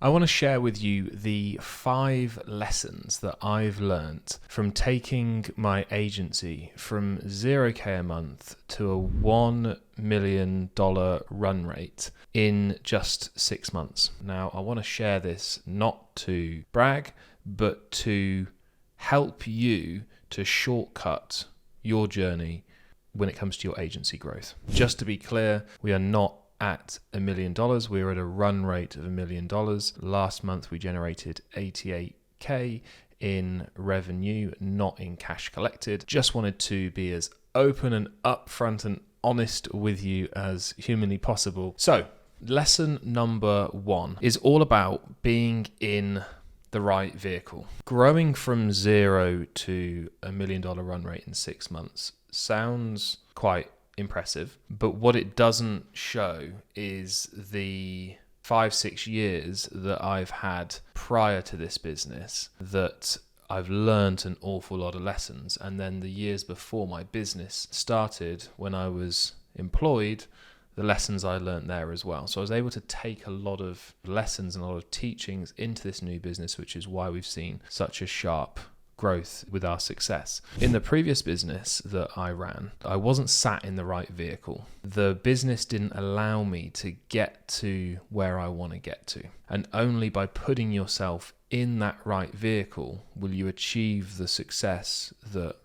I want to share with you the 5 lessons that I've learnt from taking my agency from 0k a month to a $1 million run rate in just 6 months. Now, I want to share this not to brag, but to help you to shortcut your journey when it comes to your agency growth. Just to be clear, we are not at $1 million. We're at a run rate of $1 million. Last month, we generated 88k in revenue, not in cash collected. Just wanted to be as open and upfront and honest with you as humanly possible. So, lesson number 1 is all about being in the right vehicle. Growing from 0 to $1 million run rate in 6 months sounds quite impressive, but what it doesn't show is the 5-6 years that I've had prior to this business that I've learned an awful lot of lessons, and then the years before my business started, when I was employed, the lessons I learned there as well. So I was able to take a lot of lessons and a lot of teachings into this new business, which is why we've seen such a sharp growth with our success. In the previous business that I ran, I wasn't sat in the right vehicle. The business didn't allow me to get to where I want to get to. And only by putting yourself in that right vehicle will you achieve the success that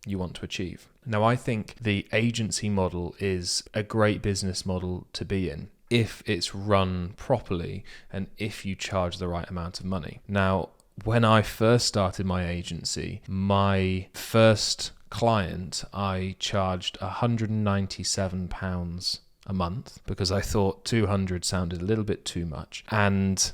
you want to achieve. Now, I think the agency model is a great business model to be in if it's run properly and if you charge the right amount of money. Now, when I first started my agency, my first client, I charged £197 a month because I thought 200 sounded a little bit too much. And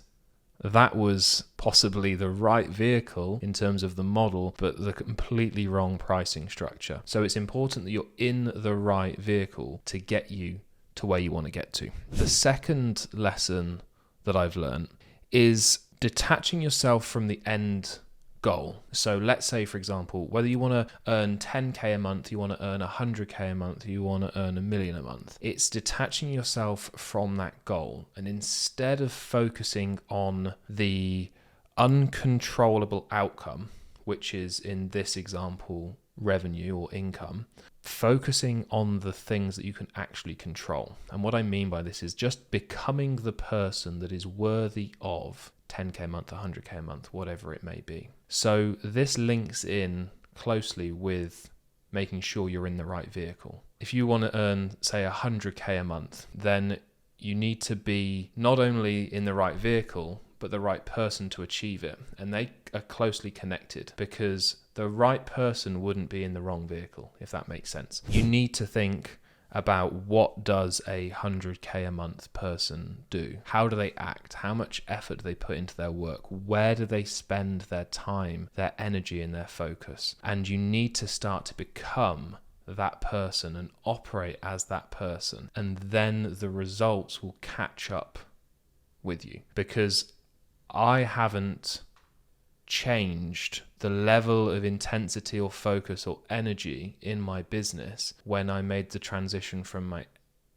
that was possibly the right vehicle in terms of the model, but the completely wrong pricing structure. So it's important that you're in the right vehicle to get you to where you want to get to. The second lesson that I've learned is detaching yourself from the end goal. So let's say, for example, whether you want to earn 10k a month, you want to earn 100k a month, you want to earn $1 million a month. It's detaching yourself from that goal, and instead of focusing on the uncontrollable outcome, which is in this example revenue or income, focusing on the things that you can actually control. And what I mean by this is just becoming the person that is worthy of 10k a month, 100k a month, whatever it may be. So this links in closely with making sure you're in the right vehicle. If you want to earn, say, 100k a month, then you need to be not only in the right vehicle, but the right person to achieve it. And they are closely connected because the right person wouldn't be in the wrong vehicle, if that makes sense. You need to think about what does a 100k a month person do? How do they act? How much effort do they put into their work? Where do they spend their time, their energy, and their focus? And you need to start to become that person and operate as that person. And then the results will catch up with you, because I haven't changed the level of intensity or focus or energy in my business when I made the transition from my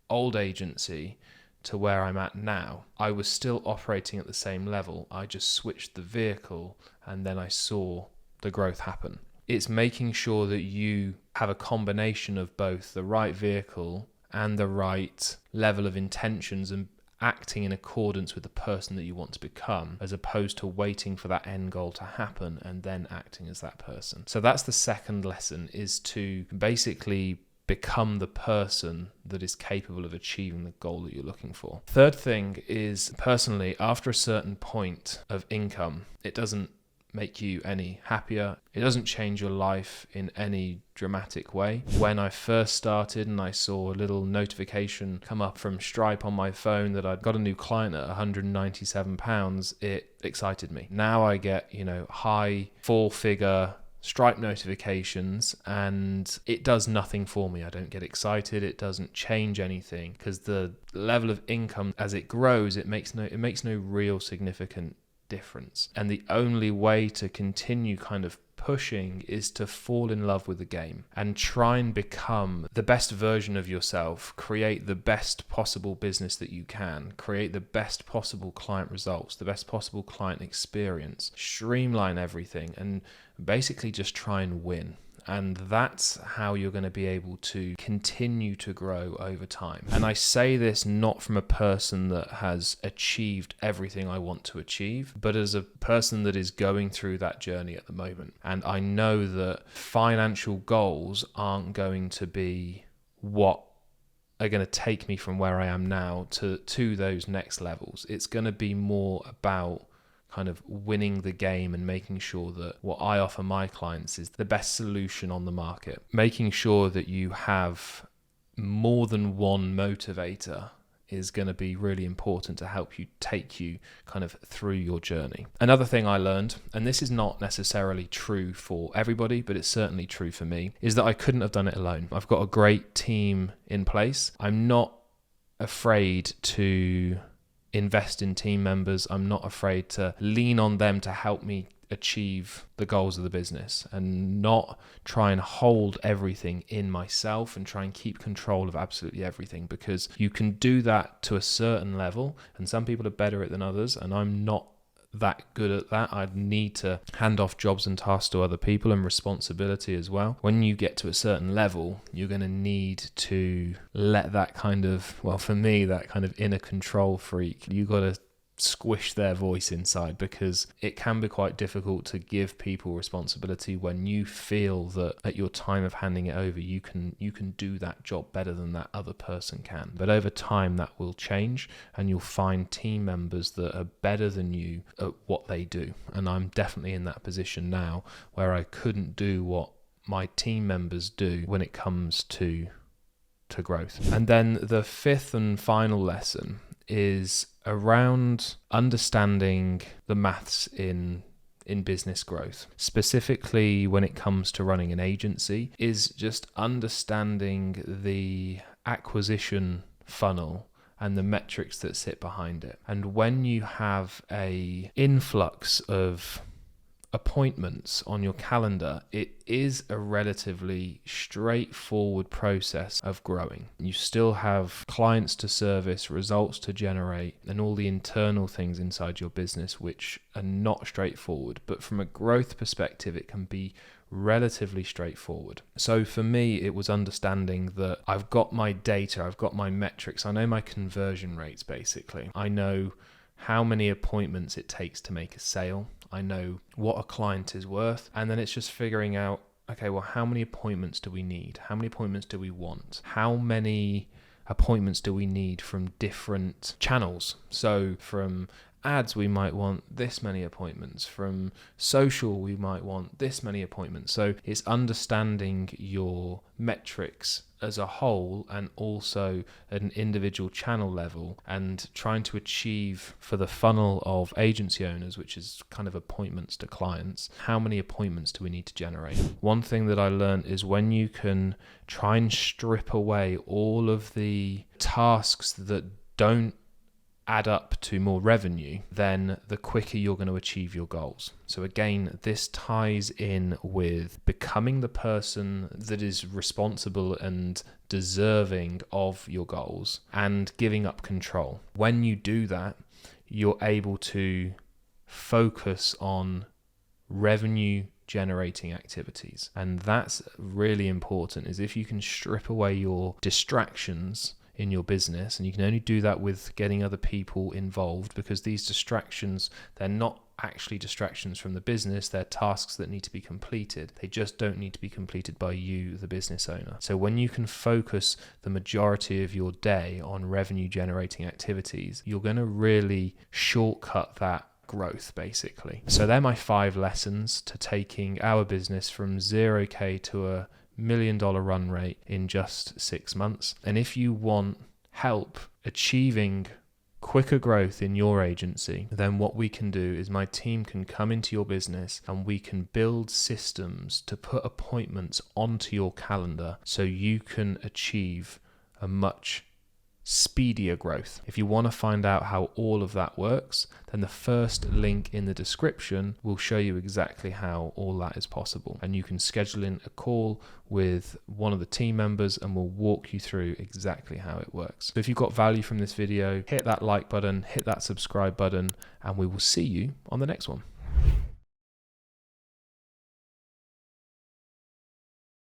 old agency to where I'm at now. I was still operating at the same level. I just switched the vehicle and then I saw the growth happen. It's making sure that you have a combination of both the right vehicle and the right level of intentions and acting in accordance with the person that you want to become, as opposed to waiting for that end goal to happen and then acting as that person. So that's the second lesson, is to basically become the person that is capable of achieving the goal that you're looking for. Third thing is, personally, after a certain point of income, it doesn't make you any happier. It doesn't change your life in any dramatic way. When I first started and I saw a little notification come up from Stripe on my phone that I'd got a new client at £197, it excited me. Now I get, high 4-figure Stripe notifications and it does nothing for me. I don't get excited. It doesn't change anything, because the level of income, as it grows, it makes no real significant difference. And the only way to continue kind of pushing is to fall in love with the game and try and become the best version of yourself, create the best possible business that you can, create the best possible client results, the best possible client experience, streamline everything, and basically just try and win. And that's how you're going to be able to continue to grow over time. And I say this not from a person that has achieved everything I want to achieve, but as a person that is going through that journey at the moment. And I know that financial goals aren't going to be what are going to take me from where I am now to those next levels. It's going to be more about kind of winning the game and making sure that what I offer my clients is the best solution on the market. Making sure that you have more than one motivator is going to be really important to help you take you kind of through your journey. Another thing I learned, and this is not necessarily true for everybody, but it's certainly true for me, is that I couldn't have done it alone. I've got a great team in place. I'm not afraid to invest in team members. I'm not afraid to lean on them to help me achieve the goals of the business and not try and hold everything in myself and try and keep control of absolutely everything, because you can do that to a certain level and some people are better at it than others, and I'm not that good at that. I'd need to hand off jobs and tasks to other people and responsibility as well. When you get to a certain level, you're going to need to let that kind of, well, for me, that kind of inner control freak, you got to squish their voice inside, because it can be quite difficult to give people responsibility when you feel that at your time of handing it over, you can do that job better than that other person can. But over time that will change and you'll find team members that are better than you at what they do. And I'm definitely in that position now where I couldn't do what my team members do when it comes to growth. And then the fifth and final lesson is around understanding the maths in business growth. Specifically when it comes to running an agency, is just understanding the acquisition funnel and the metrics that sit behind it. And when you have a influx of appointments on your calendar, it is a relatively straightforward process of growing. You still have clients to service, results to generate, and all the internal things inside your business which are not straightforward. But from a growth perspective, it can be relatively straightforward. So for me, it was understanding that I've got my data, I've got my metrics, I know my conversion rates basically. I know how many appointments it takes to make a sale. I know what a client is worth. And then it's just figuring out, okay, well, how many appointments do we need? How many appointments do we want? How many appointments do we need from different channels? So from ads, we might want this many appointments. From social, we might want this many appointments. So it's understanding your metrics as a whole and also at an individual channel level, and trying to achieve for the funnel of agency owners, which is kind of appointments to clients, how many appointments do we need to generate? One thing that I learned is when you can try and strip away all of the tasks that don't add up to more revenue, then the quicker you're going to achieve your goals. So again, this ties in with becoming the person that is responsible and deserving of your goals and giving up control. When you do that, you're able to focus on revenue generating activities. And that's really important, is if you can strip away your distractions in your business, and you can only do that with getting other people involved, because these distractions, they're not actually distractions from the business, they're tasks that need to be completed. They just don't need to be completed by you, the business owner. So when you can focus the majority of your day on revenue generating activities, you're going to really shortcut that growth basically. So they're my 5 lessons to taking our business from 0k to a $1 million run rate in just 6 months. And if you want help achieving quicker growth in your agency, then what we can do is my team can come into your business and we can build systems to put appointments onto your calendar so you can achieve a much speedier growth. If you want to find out how all of that works, then the first link in the description will show you exactly how all that is possible. And you can schedule in a call with one of the team members and we'll walk you through exactly how it works. So if you got value from this video, hit that like button, hit that subscribe button, and we will see you on the next one.